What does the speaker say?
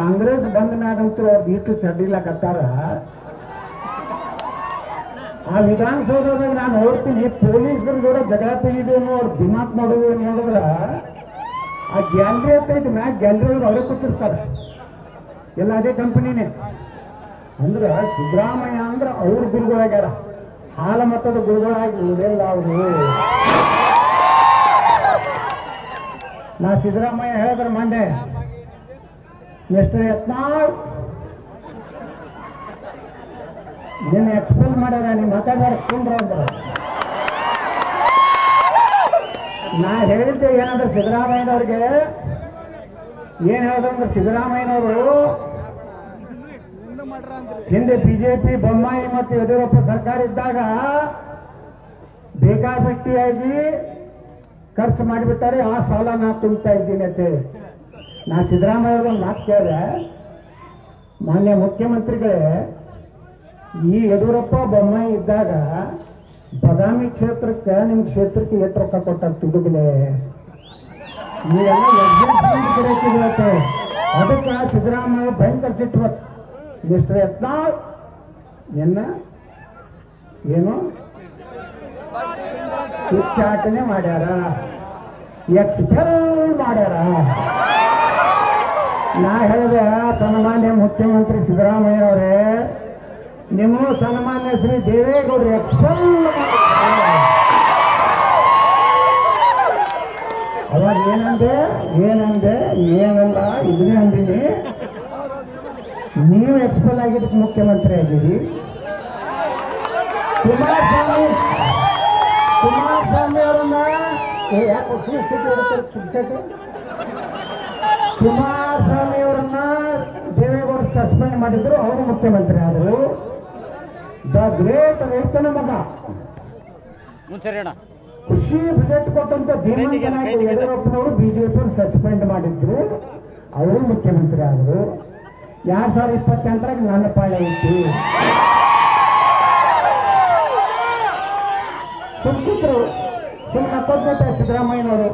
ಕಾಂಗ್ರೆಸ್ ಬಂದ ಮ್ಯಾಗಂತೂ ಅವ್ರು ಇಟ್ಟು ಚಡ್ಡಿಲಾಕತ್ತಾರ. ಆ ವಿಧಾನಸೌಧದಾಗ ನಾನು ನೋಡ್ತೀನಿ ಪೊಲೀಸರು ಕೂಡ ಜಗಳ ತೆಗಿದೇನು ಅವ್ರ ದಿಮಾಕ್ ಮಾಡೋದು ನೋಡಿದ್ರ ಆ ಗ್ಯಾಲರಿ ಅಂತೈತಿ ಮ್ಯಾಗ ಗ್ಯಾಲರಿ ಒಳಗೆ ಅವರೇ ಕೂತಿರ್ತಾರೆ. ಎಲ್ಲ ಅದೇ ಕಂಪನಿನೇ. ಅಂದ್ರೆ ಸಿದ್ದರಾಮಯ್ಯ ಅಂದ್ರೆ ಅವ್ರ ಗುರುಗಳಾಗ್ಯಾರ, ಹಾಲ ಮತದ ಗುರುಗಳಾಗಿ ಉಳಿದಿಲ್ಲ ಅವರು. ನಾ ಸಿದ್ದರಾಮಯ್ಯ ಹೇಳಿದ್ರೆ ಮಂಡೆ ಮಿಸ್ಟರ್ ಯತ್ನಾಳ್ ನಿನ್ನ ಎಕ್ಸ್ಪ್ಲೇನ್ ಮಾಡ್ಯಾರ, ನೀವು ಮಾತಾಡ್ಯಾರ ಕುಂದ್ರ ಅಂದ್ರ. ನಾ ಹೇಳಿದ್ದೆ ಏನಂದ್ರೆ ಸಿದ್ದರಾಮಯ್ಯನವ್ರಿಗೆ ಏನ್ ಹೇಳಿದ್ರೆ ಸಿದ್ದರಾಮಯ್ಯನವರು ಹಿಂದೆ ಬಿಜೆಪಿ ಬೊಮ್ಮಾಯಿ ಮತ್ತು ಯಡಿಯೂರಪ್ಪ ಸರ್ಕಾರ ಇದ್ದಾಗ ಬೇಕಾಬಿಟ್ಟಿಯಾಗಿ ಖರ್ಚು ಮಾಡಿಬಿಟ್ಟಾರೆ, ಆ ಸಾಲ ನಾ ತುಂಬ್ತಾ ಇದ್ದೀನಿ ಅಂತ ಹೇಳಿ. ನಾ ಸಿದ್ದರಾಮಯ್ಯ ಅವ್ರನ್ನ ಮಾತು ಕೇಳಿದೆ, ಮಾನ್ಯ ಮುಖ್ಯಮಂತ್ರಿಗಳೇ ಈ ಯಡಿಯೂರಪ್ಪ ಬೊಮ್ಮಾಯಿ ಇದ್ದಾಗ ಬಾದಾಮಿ ಕ್ಷೇತ್ರಕ್ಕೆ ನಿಮ್ಮ ಕ್ಷೇತ್ರಕ್ಕೆ ಎಷ್ಟು ರೊಕ್ಕ ಕೊಟ್ಟಾಗ ತುಡುಗಲೆ ನೀವೆಲ್ಲ ಎಕ್ಸಾಮ್ ಅದಕ್ಕೆ ಸಿದ್ದರಾಮಯ್ಯ ಭಯಂಕರ ಸಿಟ್ಟು. ಮಿಸ್ಟರ್ ಯತ್ನಾಳ್ ಏನು ಉಚ್ಚಾಟನೆ ಮಾಡ್ಯಾರ, ಎಕ್ಸ್ಪೆಲ್ ಮಾಡ್ಯಾರ. ನಾ ಹೇಳಿದೆ ಸನ್ಮಾನ್ಯ ಮುಖ್ಯಮಂತ್ರಿ ಸಿದ್ದರಾಮಯ್ಯ ಅವರೇ, ನಿಮ್ಮ ಸನ್ಮಾನ್ಯ ಶ್ರೀ ದೇವೇಗೌಡರು ಎಕ್ಸ್ಪೆಲ್ ಅವಾಗ ಏನಲ್ಲ ಇದನ್ನೇ ಅಂದೀನಿ, ನೀವು ಎಕ್ಸ್ಪೆಲ್ ಆಗಿದ್ದಕ್ಕೆ ಮುಖ್ಯಮಂತ್ರಿ ಆಗಿರಿ. ಕುಮಾರಸ್ವಾಮಿ ಅವರನ್ನ ಯಾಕೆ ಕುಮಾರಸ್ವಾಮಿ ಅವರನ್ನ ದೇವೇಗೌಡ ಸಸ್ಪೆಂಡ್ ಮಾಡಿದ್ರು, ಅವರು ಮುಖ್ಯಮಂತ್ರಿ ಆದರು. ದ ಗ್ರೇಟ್ ರೈತನ ಮಗ ಖುಷಿ ಬಜೆಟ್ ಕೊಟ್ಟಂತ ಧೀಮಂತ ನಾಯಕ ಯಡಿಯೂರಪ್ಪನವರು ಬಿಜೆಪಿ ಸಸ್ಪೆಂಡ್ ಮಾಡಿದ್ರು, ಅವರು ಮುಖ್ಯಮಂತ್ರಿ ಆದರು. 2028 ನನ್ನ ಪಾಳೆ ಇತ್ತು. ಸುಮ್ಕಿದ್ರು ಸುಮ್ಮನೆ ಕೊಟ್ಬಿಟ್ಟೆ ಸಿದ್ದರಾಮಯ್ಯನವರು.